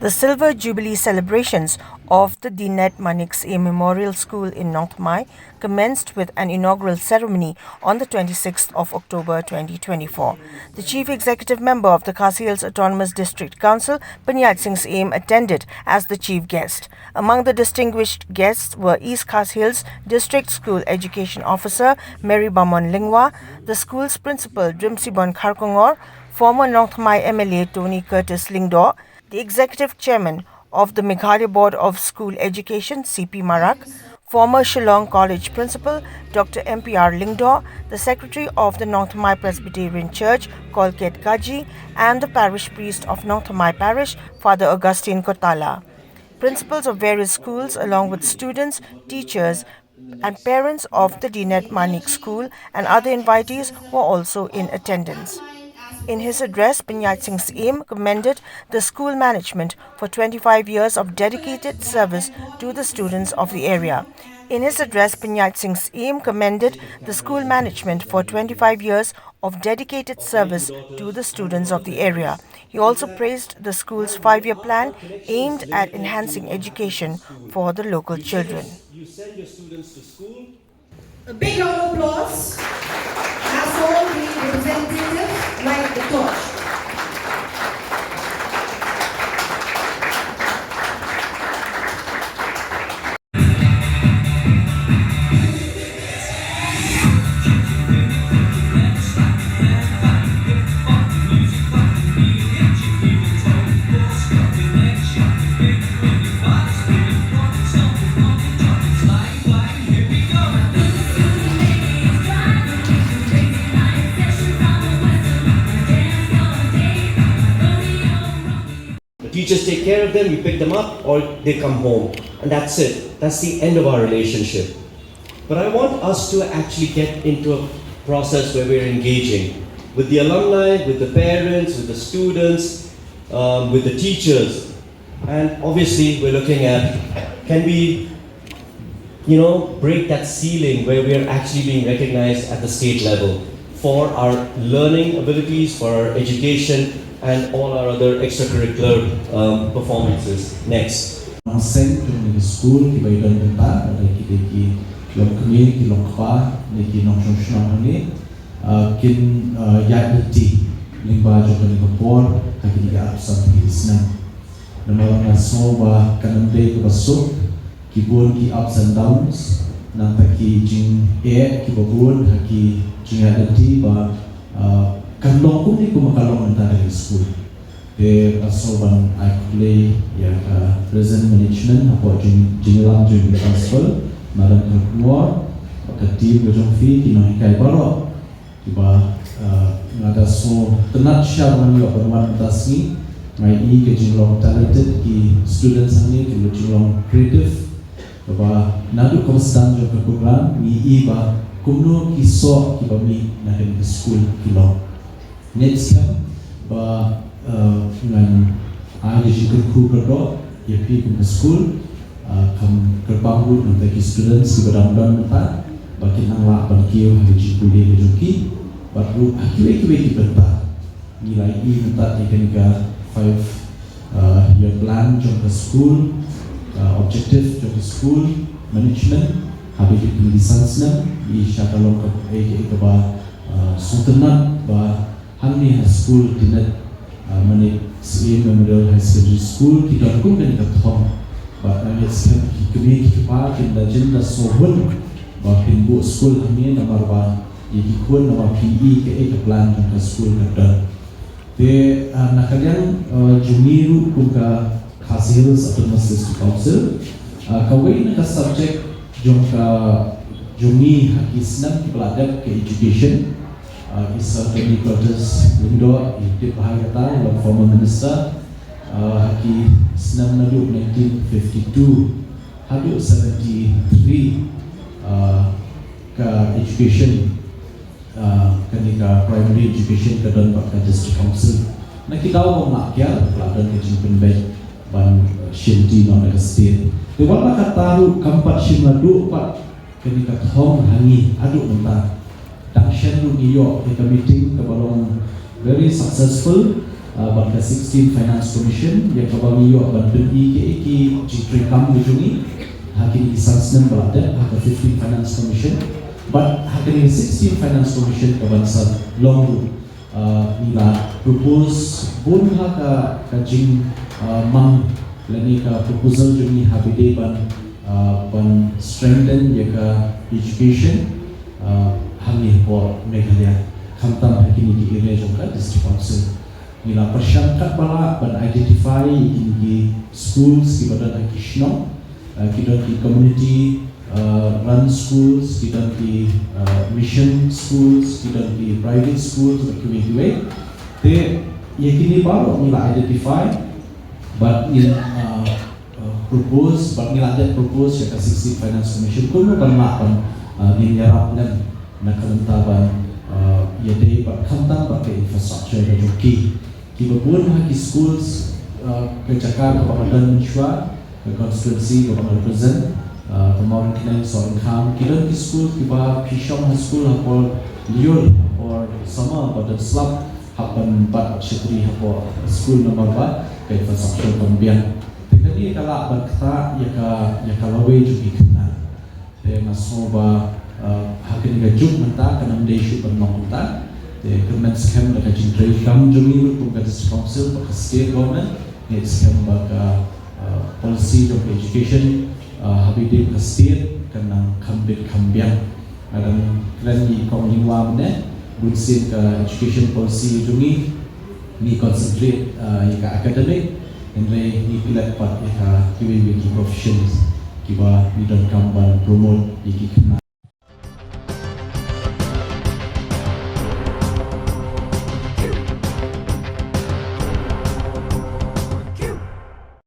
The Silver Jubilee celebrations of the Dinet Manik Syiem Memorial School in Nongthymmai commenced with an inaugural ceremony on the 26th of October 2024. The Chief Executive Member of the Khasi Hills Autonomous District Council, Pyniaid Sing Syiem, attended as the chief guest. Among the distinguished guests were East Khasi Hills District School Education Officer Meribamon Lyngwa, the school's Principal Drimsibon Kharkongor, former Nongthymmai MLA Tony Curtis Lyngdoh, the Executive Chairman of the Meghalaya Board of School Education C.P. Marak, former Shillong College Principal Dr. M.P.R Lyngdoh, the Secretary of the Nongthymmai Presbyterian Church Colket Cajee, and the Parish Priest of Nongthymmai Parish, Father Augustine Kottala. Principals of various schools, along with students, teachers, and parents of the Dinet Manik School and other invitees were also in attendance. In his address, Pyniaid Sing Syiem commended the school management for 25 years of dedicated service to the students of the area. In his address, Pyniaid Sing Syiem commended the school management for 25 years of dedicated service to the students of the area. He also praised the school's 5-year plan aimed at enhancing education for the local children. You send your students to school. A big round of applause as all the representatives light the torch. Teachers take care of them, you pick them up, or they come home. And that's it. That's the end of our relationship. But I want us to actually get into a process where we're engaging with the alumni, with the parents, with the students, with the teachers. And obviously we're looking at, can we, break that ceiling where we're actually being recognized at the state level for our learning abilities, for our education, and all our other extracurricular performances. Next. Sent to the school, ki bai don ta, ki long community long kha, ki long shong ni, kin yaditi Lyngwa jokan ko por, ki ga absent ki isna. Nama na so ba kanamde ko baso, ki bon ki ups and downs, na ki jing ki babon ki jing yaditi ba Kalong ko ni kumakalong ng school. There asoban I play present management ako Shillong Principal Marak Khorkongor team gojong fi kinahikay baro diba ngada so tenat siya man yo perwan tasni mai ke Shillong talented ki students ni ki Shillong creative diba nadu konstan jo program ni iba kumno ki so ki ba mi na school kilo next time, dengan ahli jikut berdoa, ia pergi ke school, kerbangun untuk students di berang-berang tempat, bagi nanglah bagi ahli jikut dia berjoki, baru akhir-akhir berta nilai ini tempat ikan 5-year plan untuk school, objective untuk school, management, habis itu lisansnya, isyarat long ke suntenat Hamni High School Dinet Manik Syiem Memorial High Secondary School kita kun kan kathong ba kami sekarang kami kita kita jenda sohun ba pinbu school kami nomor ba jadi kun nomor PE ke plan ke school kita te nakalian jumiru kuka Khasi Hills Autonomous District Council kawai nak subject jongka jumi hakisnan kepelajar ke education Tony Curtis Lyngdoh, Ibu Bahayata, yang former minister, haki senam nadu 1952, hadu 73 ke education, ketika primary education ke dalam Pak District Council. Nak kita tahu mengakyar peladan kejimpun baik ban Shinti non state. Dewan nak tahu kampat Shimadu Pak ketika Hong Hangi adu mentah. Dakshan New York kita meeting kebalong very successful Bangka 16 Finance Commission yang kabagi yo ban beli ke jitri kam bijungi hakin isansnem balade hak 15 Finance Commission but hakin 16 Finance Commission kabansa long nila propose bun haka kajing mang lani ka proposal jungi habide ban strengthen yaka education hangi po Meghalaya khamtam hakini di area jongka district council nila persangkat bala ban identify di schools di badan Shillong kita di community run schools kita di mission schools kita di private schools berkuih-kuih te yakini baru nila identify but in propose but nila ada propose ya kasih finance commission kuno ban makan dinyarap dan nakalentaban ya deh pak kantang pakai infrastructure dan joki kita pun haki schools kecakan kepada mencuat ke constituency kepada represent kemarin kita soal income kita di school kita Shillong School hapol liur or sama pada slab hapan 4 chetri hapol school nomor 4 ke infrastructure pembian jadi kalau berkata ya kalau juga kena masuk hakin gajuk mentah kena mendesu penong mentah government scam dekat jintrai kam jumi untuk district council dekat state government ni scam baka policy of education habis ke state kena kambit kambiang dan klan di kaum Lyngwa mana bunsin ke education policy jumi ni concentrate ke academic dan ni pilat part ke kiwi professions kiba bidang kamban promote di kena